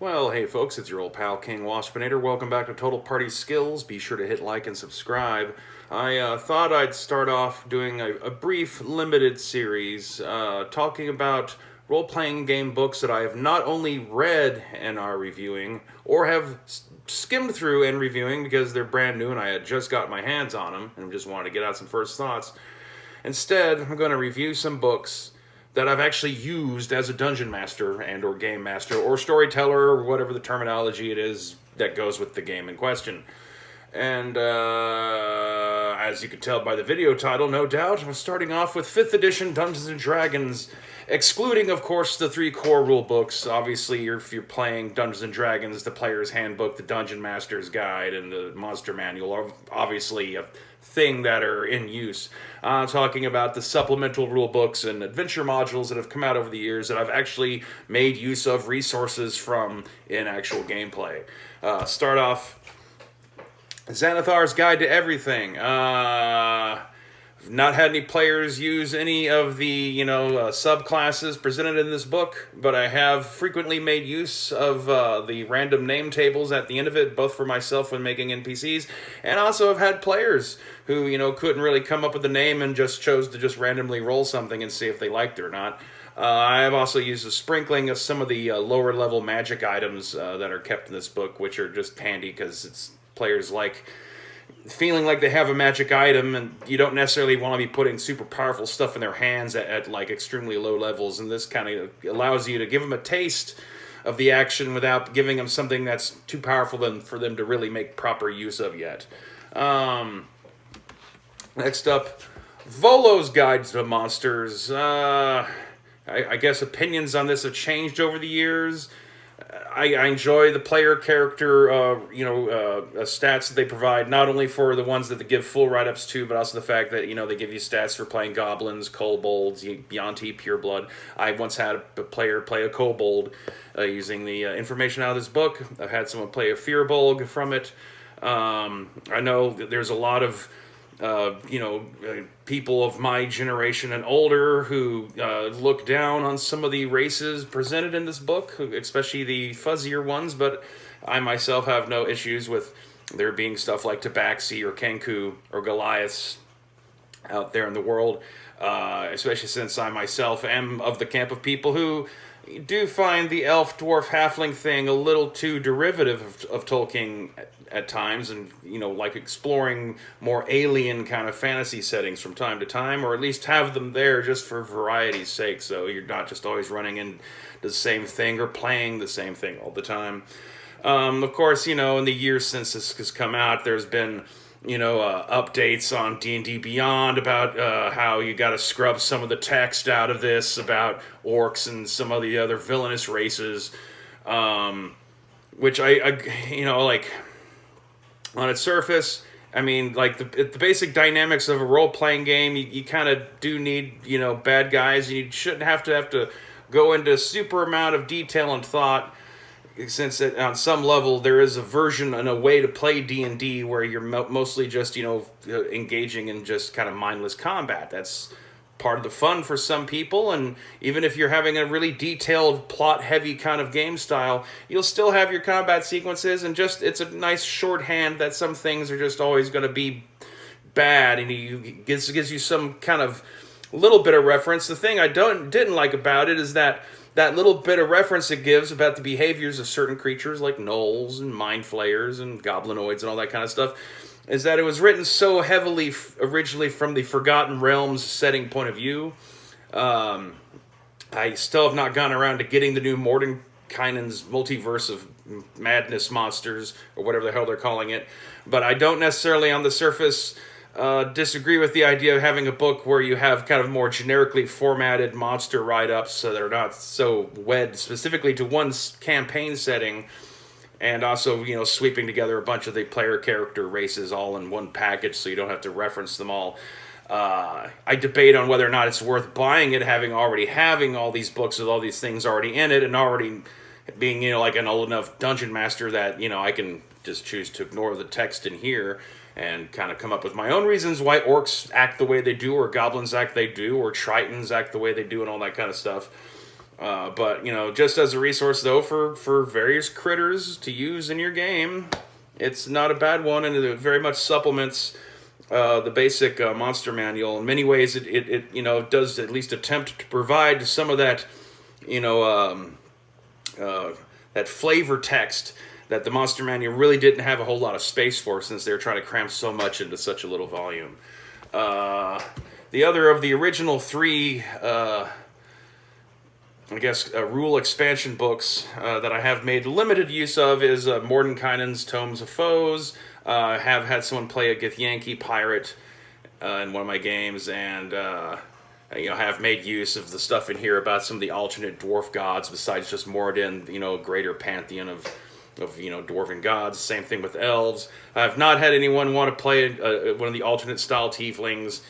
Well, hey folks, it's your old pal King Waspinator. Welcome back to Total Party Skills. Be sure to hit like and subscribe. I thought I'd start off doing a brief, limited series talking about role-playing game books that I have not only read and are reviewing, or have skimmed through and reviewing because they're brand new and I had just got my hands on them and just wanted to get out some first thoughts. Instead, I'm going to review some books that I've actually used as a dungeon master and or game master or storyteller or whatever the terminology it is that goes with the game in question. And as you can tell by the video title, no doubt, I'm starting off with 5th edition Dungeons & Dragons, excluding, of course, the 3 core rule books. Obviously, if you're playing Dungeons & Dragons, the Player's Handbook, the Dungeon Master's Guide, and the Monster Manual are obviously a thing that are in use. Talking about the supplemental rule books and adventure modules that have come out over the years that I've actually made use of resources from in actual gameplay. Start off Xanathar's Guide to Everything. Not had any players use any of the, subclasses presented in this book, but I have frequently made use of the random name tables at the end of it, both for myself when making NPCs, and also have had players who, couldn't really come up with a name and just chose to just randomly roll something and see if they liked it or not. I have also used a sprinkling of some of the lower level magic items that are kept in this book, which are just handy because it's players like feeling like they have a magic item, and you don't necessarily want to be putting super powerful stuff in their hands at like extremely low levels, and this kind of allows you to give them a taste of the action without giving them something that's too powerful for them to really make proper use of yet. Next up, Volo's Guide to Monsters. I guess opinions on this have changed over the years. I enjoy the player character, stats that they provide, not only for the ones that they give full write-ups to, but also the fact that, they give you stats for playing goblins, kobolds, Yuan-Ti, pureblood. I once had a player play a kobold using the information out of this book. I've had someone play a firbolg from it. I know that there's a lot of people of my generation and older who look down on some of the races presented in this book, especially the fuzzier ones, but I myself have no issues with there being stuff like Tabaxi or Kenku or Goliaths out there in the world, especially since I myself am of the camp of people who do find the elf, dwarf, halfling thing a little too derivative of Tolkien at times, and like exploring more alien kind of fantasy settings from time to time, or at least have them there just for variety's sake, so you're not just always running into the same thing or playing the same thing all the time. Of course, in the years since this has come out, there's been updates on D&D Beyond about how you got to scrub some of the text out of this about orcs and some of the other villainous races, which I on its surface, I mean, like the basic dynamics of a role-playing game, you kind of do need, bad guys, and you shouldn't have to go into a super amount of detail and thought, since on some level there is a version and a way to play D&D where you're mostly just, engaging in just kind of mindless combat. That's part of the fun for some people, and even if you're having a really detailed, plot-heavy kind of game style, you'll still have your combat sequences, and just it's a nice shorthand that some things are just always going to be bad, and it gives you some kind of little bit of reference. The thing I didn't like about it is that little bit of reference it gives about the behaviors of certain creatures like gnolls and mind flayers and goblinoids and all that kind of stuff, is that it was written so heavily originally from the Forgotten Realms setting point of view. I still have not gone around to getting the new Mordenkainen's Multiverse of Madness Monsters, or whatever the hell they're calling it, but I don't necessarily on the surface disagree with the idea of having a book where you have kind of more generically formatted monster write-ups so they're not so wed specifically to one campaign setting, and also, sweeping together a bunch of the player character races all in one package so you don't have to reference them all. I debate on whether or not it's worth buying it, having all these books with all these things already in it, and already being, like an old enough dungeon master that, I can just choose to ignore the text in here and kind of come up with my own reasons why orcs act the way they do, or goblins act they do, or tritons act the way they do, and all that kind of stuff. But, just as a resource, though, for various critters to use in your game, it's not a bad one, and it very much supplements the basic monster manual. In many ways, it does at least attempt to provide some of that, that flavor text that the monster manual really didn't have a whole lot of space for, since they were trying to cram so much into such a little volume. The other of the original three, rule expansion books that I have made limited use of is Mordenkainen's Tomes of Foes. I have had someone play a Githyanki pirate in one of my games, and have made use of the stuff in here about some of the alternate dwarf gods besides just Morden, greater pantheon of dwarven gods. Same thing with elves. I've not had anyone want to play one of the alternate style tieflings.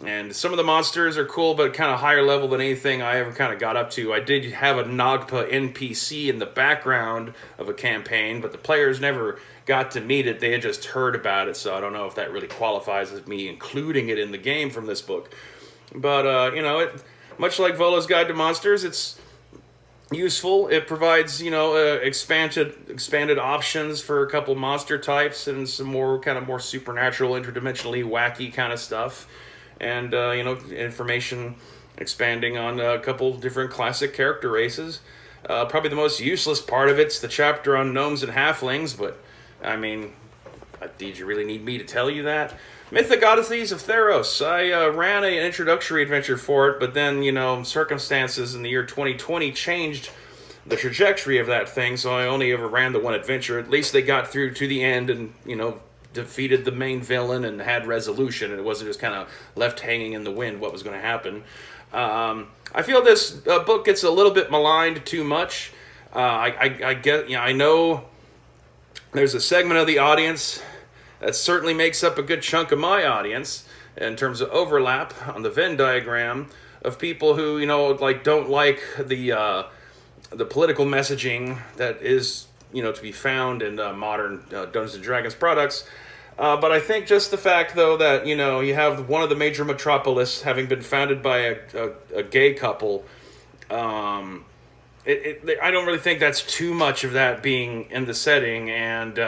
And some of the monsters are cool, but kind of higher level than anything I ever kind of got up to. I did have a Nagpa NPC in the background of a campaign, but the players never got to meet it. They had just heard about it, so I don't know if that really qualifies as me including it in the game from this book. But, much like Volo's Guide to Monsters, it's useful. It provides, expanded options for a couple monster types and some more supernatural, interdimensionally wacky kind of stuff. And, information expanding on a couple different classic character races. Probably the most useless part of it's the chapter on gnomes and halflings, but, did you really need me to tell you that? Mythic Odysseys of Theros. I ran an introductory adventure for it, but then, circumstances in the year 2020 changed the trajectory of that thing, so I only ever ran the one adventure. At least they got through to the end and, defeated the main villain and had resolution, and it wasn't just kind of left hanging in the wind what was going to happen. I feel this book gets a little bit maligned too much. I know there's a segment of the audience that certainly makes up a good chunk of my audience in terms of overlap on the Venn diagram of people who, don't like the political messaging that is, to be found in modern Dungeons & Dragons products. But I think just the fact, though, that, you have one of the major metropolis having been founded by a gay couple, I don't really think that's too much of that being in the setting. And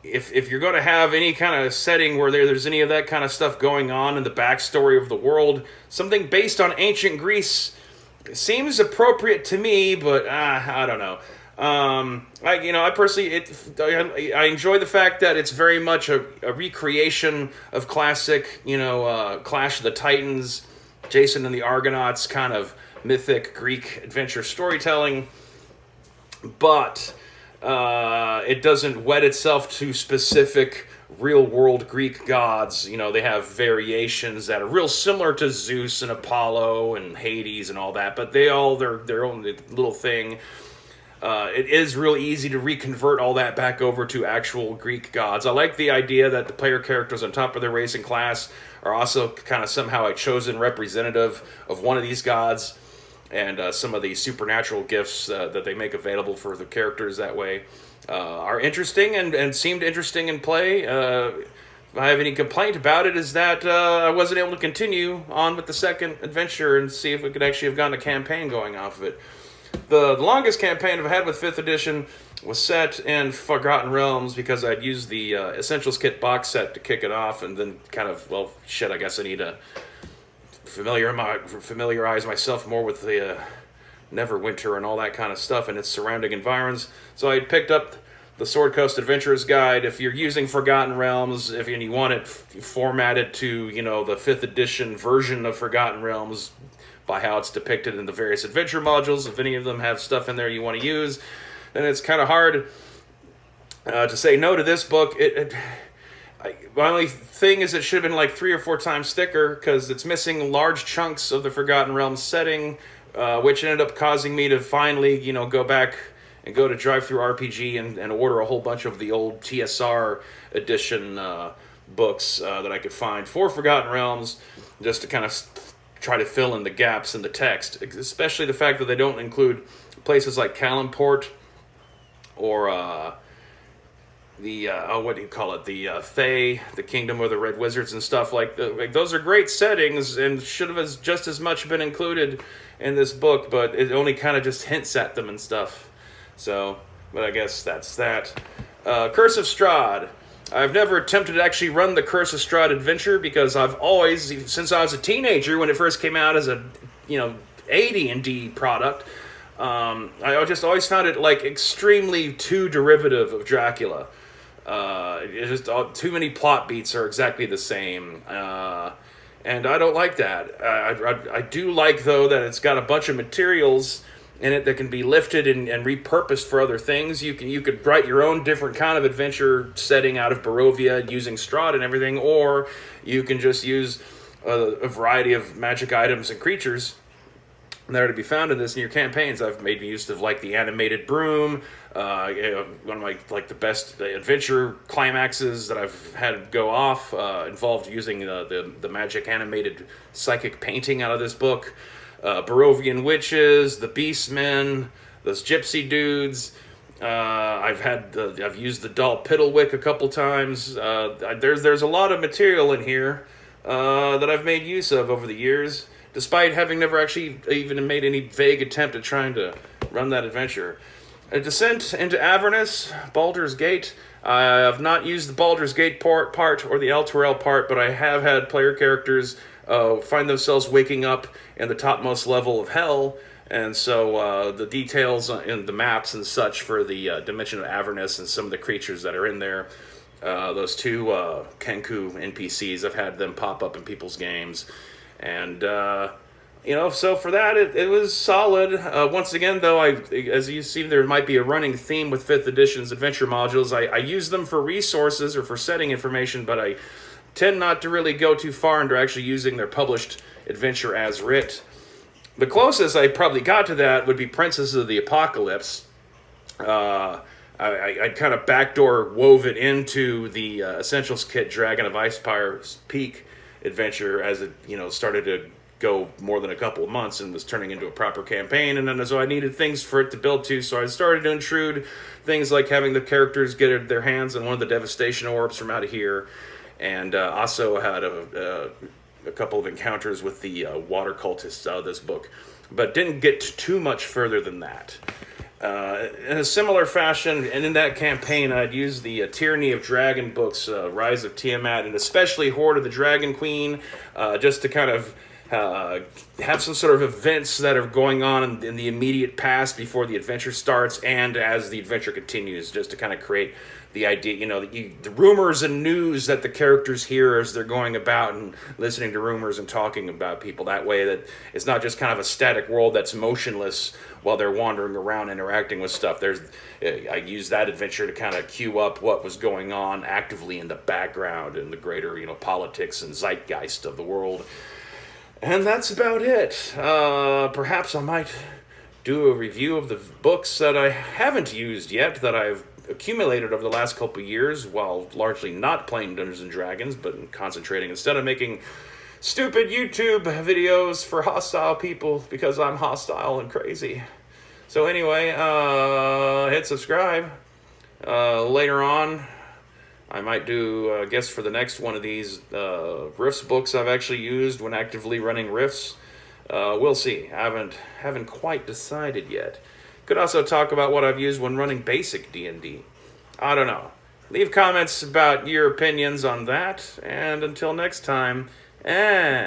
if you're going to have any kind of setting where there's any of that kind of stuff going on in the backstory of the world, something based on ancient Greece seems appropriate to me, but I don't know. I personally, I enjoy the fact that it's very much a recreation of classic, Clash of the Titans, Jason and the Argonauts kind of mythic Greek adventure storytelling, but it doesn't wed itself to specific real-world Greek gods. They have variations that are real similar to Zeus and Apollo and Hades and all that, but they all their own little thing. It is real easy to reconvert all that back over to actual Greek gods. I like the idea that the player characters on top of their race and class are also kind of somehow a chosen representative of one of these gods, and some of the supernatural gifts that they make available for the characters that way are interesting and seemed interesting in play. If I have any complaint about it is that I wasn't able to continue on with the second adventure and see if we could actually have gotten a campaign going off of it. The longest campaign I've had with 5th edition was set in Forgotten Realms because I'd used the Essentials Kit box set to kick it off, and then I guess I need to familiarize myself more with the Neverwinter and all that kind of stuff and its surrounding environs. So I picked up the Sword Coast Adventurer's Guide. If you're using Forgotten Realms, if you want it formatted to, the 5th edition version of Forgotten Realms, by how it's depicted in the various adventure modules, if any of them have stuff in there you want to use, then it's kind of hard to say no to this book. My only thing is it should have been like 3 or 4 times thicker, because it's missing large chunks of the Forgotten Realms setting, which ended up causing me to finally, go back and go to DriveThruRPG and order a whole bunch of the old TSR edition books that I could find for Forgotten Realms, just to kind of try to fill in the gaps in the text, especially the fact that they don't include places like Calimport or what do you call it? The Fae, the Kingdom of the Red Wizards and stuff like those are great settings and should have just as much been included in this book, but it only kind of just hints at them and stuff. So, but I guess that's that. Curse of Strahd. I've never attempted to actually run the Curse of Strahd adventure because I've always, since I was a teenager when it first came out as a, a D&D product, I just always found it like extremely too derivative of Dracula. It's just too many plot beats are exactly the same, and I don't like that. I do like though that it's got a bunch of materials in it that can be lifted and repurposed for other things. You could write your own different kind of adventure setting out of Barovia using Strahd and everything, or you can just use a variety of magic items and creatures that are to be found in this in your campaigns. I've made use of like the animated broom, one of my the best adventure climaxes that I've had go off involved using the magic animated psychic painting out of this book. Barovian witches, the beastmen, those gypsy dudes. I've used the doll Piddlewick a couple times. There's a lot of material in here that I've made use of over the years, despite having never actually even made any vague attempt at trying to run that adventure. A Descent into Avernus, Baldur's Gate. I have not used the Baldur's Gate part or the El Turel part, but I have had player characters find themselves waking up in the topmost level of hell, and so the details in the maps and such for the Dimension of Avernus and some of the creatures that are in there, those two Kenku NPCs, I've had them pop up in people's games. And, so for that, it was solid. Once again, though, as you see, there might be a running theme with 5th edition's adventure modules. I use them for resources or for setting information, but I tend not to really go too far into actually using their published adventure as writ. The closest I probably got to that would be Princess of the Apocalypse. I'd kind of backdoor wove it into the Essentials Kit Dragon of Icefire's Peak adventure as it started to go more than a couple of months and was turning into a proper campaign, and then so I needed things for it to build to, so I started to intrude things like having the characters get their hands on one of the devastation orbs from out of here, and also had a couple of encounters with the water cultists out of this book, but didn't get too much further than that. In a similar fashion, and in that campaign, I'd use the Tyranny of Dragon books, Rise of Tiamat, and especially Horde of the Dragon Queen, just to kind of have some sort of events that are going on in the immediate past before the adventure starts, and as the adventure continues, just to kind of create the idea, the rumors and news that the characters hear as they're going about and listening to rumors and talking about people. That way that it's not just kind of a static world that's motionless while they're wandering around interacting with stuff. I used that adventure to kind of cue up what was going on actively in the background in the greater, politics and zeitgeist of the world. And that's about it. Perhaps I might do a review of the books that I haven't used yet, that I've accumulated over the last couple of years while largely not playing Dungeons & Dragons, but concentrating instead of making stupid YouTube videos for hostile people because I'm hostile and crazy. So anyway, hit subscribe. Later on, I might do, I guess for the next one of these Rifts books I've actually used when actively running Rifts. We'll see. I haven't quite decided yet. Could also talk about what I've used when running basic D&D. I don't know. Leave comments about your opinions on that, and until next time,